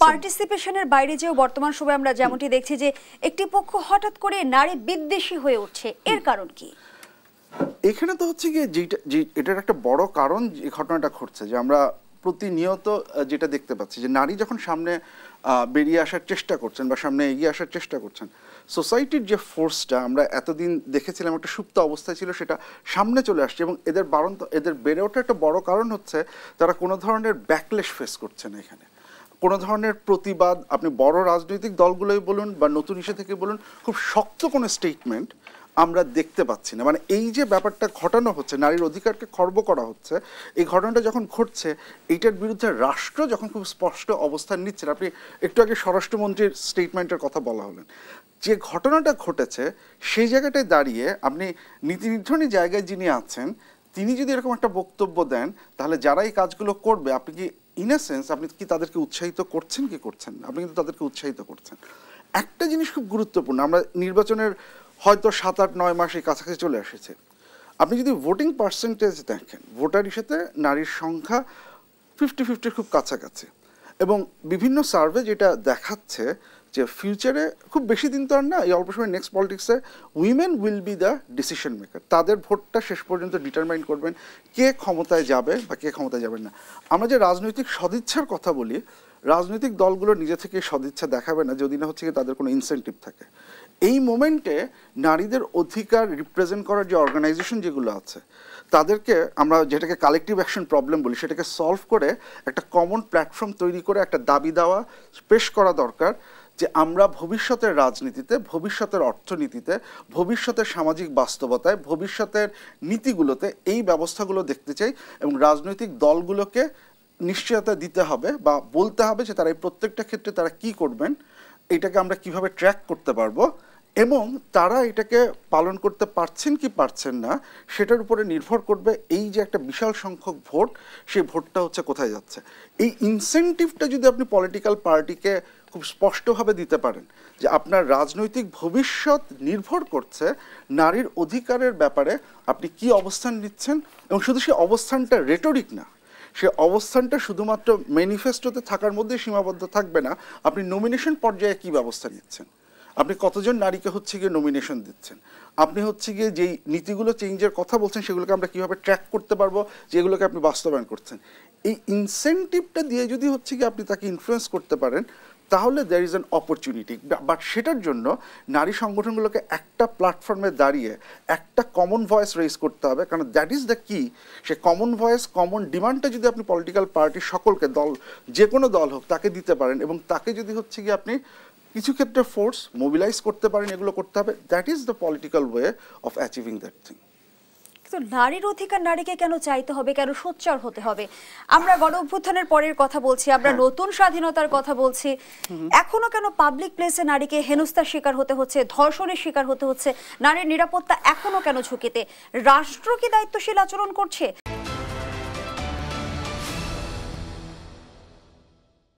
পার্টিসিপেশনের বাইরে যেও বর্তমান সময়ে আমরা যেমনটি দেখছি যে একটি পক্ষ হঠাৎ করে নারী বিদ্বেষী হয়ে উঠছে, এর কারণ কি? এখানে তো হচ্ছে গিয়ে এটার একটা বড় কারণ যে ঘটনাটা ঘটছে, যে আমরা প্রতিনিয়ত যেটা দেখতে পাচ্ছি যে নারী যখন সামনে বেরিয়ে আসার চেষ্টা করছেন বা সামনে এগিয়ে আসার চেষ্টা করছেন, সোসাইটির যে ফোর্সটা আমরা এতদিন দেখেছিলাম একটা সুপ্ত অবস্থায় ছিল, সেটা সামনে চলে আসছে। এবং এদের বেড়ে ওঠার একটা বড় কারণ হচ্ছে তারা কোনো ধরনের ব্যাকলেশ ফেস করছে না। এখানে কোনো ধরনের প্রতিবাদ, আপনি বড় রাজনৈতিক দলগুলোই বলুন বা নতুন ইস্যু থেকে বলুন, খুব শক্ত কোনো স্টেটমেন্ট আমরা দেখতে পাচ্ছি না। মানে এই যে ব্যাপারটা ঘটানো হচ্ছে, নারীর অধিকারকে খর্ব করা হচ্ছে, এই ঘটনাটা যখন ঘটছে, এইটার বিরুদ্ধে রাষ্ট্র যখন খুব স্পষ্ট অবস্থান নিচ্ছেন, আপনি একটু আগে স্বরাষ্ট্রমন্ত্রীর স্টেটমেন্টের কথা বলা হলেন, যে ঘটনাটা ঘটেছে সেই জায়গাটায় দাঁড়িয়ে আপনি নীতি নির্ধারণী জায়গায় যিনি আছেন তিনি যদি এরকম একটা বক্তব্য দেন, তাহলে যারা এই কাজগুলো করবে, আপনি কি ইন এ সেন্স আপনি কি তাদেরকে উৎসাহিত করছেন কি করছেন না? আপনি কিন্তু তাদেরকে উৎসাহিত করছেন। একটা জিনিস খুব গুরুত্বপূর্ণ, আমরা নির্বাচনের হয়তো 7-8-9 মাস এই কাছাকাছি চলে এসেছে, আপনি যদি ভোটিং পার্সেন্টেজ দেখেন, ভোটার হিসেবে নারীর সংখ্যা 50-50 খুব কাছাকাছি। এবং বিভিন্ন সার্ভে যেটা দেখাচ্ছে যে ফিউচারে খুব বেশি দিন তো আর না, এই অল্প সময় নেক্সট পলিটিক্সে women will be the decision maker. তাদের ভোটটা শেষ পর্যন্ত ডিটারমাইন করবেন কে ক্ষমতায় যাবে বা কে ক্ষমতায় যাবেন না। আমরা যে রাজনৈতিক সদিচ্ছার কথা বলি, রাজনৈতিক দলগুলো নিজে থেকে সদিচ্ছা দেখাবে না যদি না হচ্ছে তাদের কোনো ইনসেন্টিভ থাকে। এই মোমেন্টে নারীদের অধিকার রিপ্রেজেন্ট করার যে অর্গানাইজেশন যেগুলো আছে, তাদেরকে আমরা যেটাকে কালেকটিভ অ্যাকশন প্রবলেম বলি, সেটাকে সলভ করে একটা কমন প্ল্যাটফর্ম তৈরি করে একটা দাবি দেওয়া পেশ করা দরকার যে আমরা ভবিষ্যতের রাজনীতিতে, ভবিষ্যতের অর্থনীতিতে, ভবিষ্যতের সামাজিক বাস্তবতায়, ভবিষ্যতের নীতিগুলোতে এই ব্যবস্থাগুলো দেখতে চাই। এবং রাজনৈতিক দলগুলোকে নিশ্চয়তা দিতে হবে বা বলতে হবে যে তারা এই প্রত্যেকটা ক্ষেত্রে তারা কি করবেন, এটাকে আমরা কিভাবে ট্র্যাক করতে পারবো, এবং তারা এটাকে পালন করতে পারছেন কি পারছেন না সেটার উপরে নির্ভর করবে এই যে একটা বিশাল সংখ্যক ভোট, সেই ভোটটা হচ্ছে কোথায় যাচ্ছে। এই ইনসেন্টিভটা যদি আপনি পলিটিক্যাল পার্টিকে খুব স্পষ্টভাবে দিতে পারেন যে আপনার রাজনৈতিক ভবিষ্যৎ নির্ভর করছে নারীর অধিকারের ব্যাপারে আপনি কি অবস্থান নিচ্ছেন, এবং শুধু সেই অবস্থানটা রেটরিক না, সে অবস্থানটা শুধুমাত্র ম্যানিফেস্টোতে থাকার মধ্যে সীমাবদ্ধ থাকবে না, আপনি নমিনেশন পর্যায়ে কি ব্যবস্থা নিচ্ছেন, আপনি কতজন নারীকে হচ্ছে গিয়ে নমিনেশন দিচ্ছেন, আপনি হচ্ছে গিয়ে যেই নীতিগুলো চেঞ্জের কথা বলছেন সেগুলোকে আমরা কীভাবে ট্র্যাক করতে পারবো যেগুলোকে আপনি বাস্তবায়ন করছেন। এই ইনসেন্টিভটা দিয়ে যদি হচ্ছে গিয়ে আপনি তাকে ইনফ্লুয়েন্স করতে পারেন, তাহলে there is an opportunity. But সেটার জন্য নারী সংগঠনগুলোকে একটা প্ল্যাটফর্মে দাঁড়িয়ে একটা কমন ভয়েস রেজ করতে হবে, কারণ দ্যাট ইজ দ্য কি। সে কমন ভয়েস, কমন ডিমান্ডটা যদি আপনি পলিটিক্যাল পার্টির সকলকে, দল যে কোনো দল হোক তাকে দিতে পারেন, এবং তাকে যদি হচ্ছে গিয়ে আপনি কিছু ক্ষেত্রে ফোর্স মোবিলাইজ করতে পারেন, এগুলো করতে হবে, that is the political way of achieving that thing. তো নারীর অধিকার নারীকে কেন চাইতে হবে, কেন সোচ্চার হতে হবে? আমরা গণ অভ্যুত্থানের পরের কথা বলছি, আমরা নতুন স্বাধীনতার কথা বলছি, এখনো কেন পাবলিক প্লেসে নারীকে হেনস্থার শিকার হতে হচ্ছে, ধর্ষণের শিকার হতে হচ্ছে, নারীর নিরাপত্তা এখনো কেন ঝুঁকিতে? রাষ্ট্র কি দায়িত্বশীল আচরণ করছে?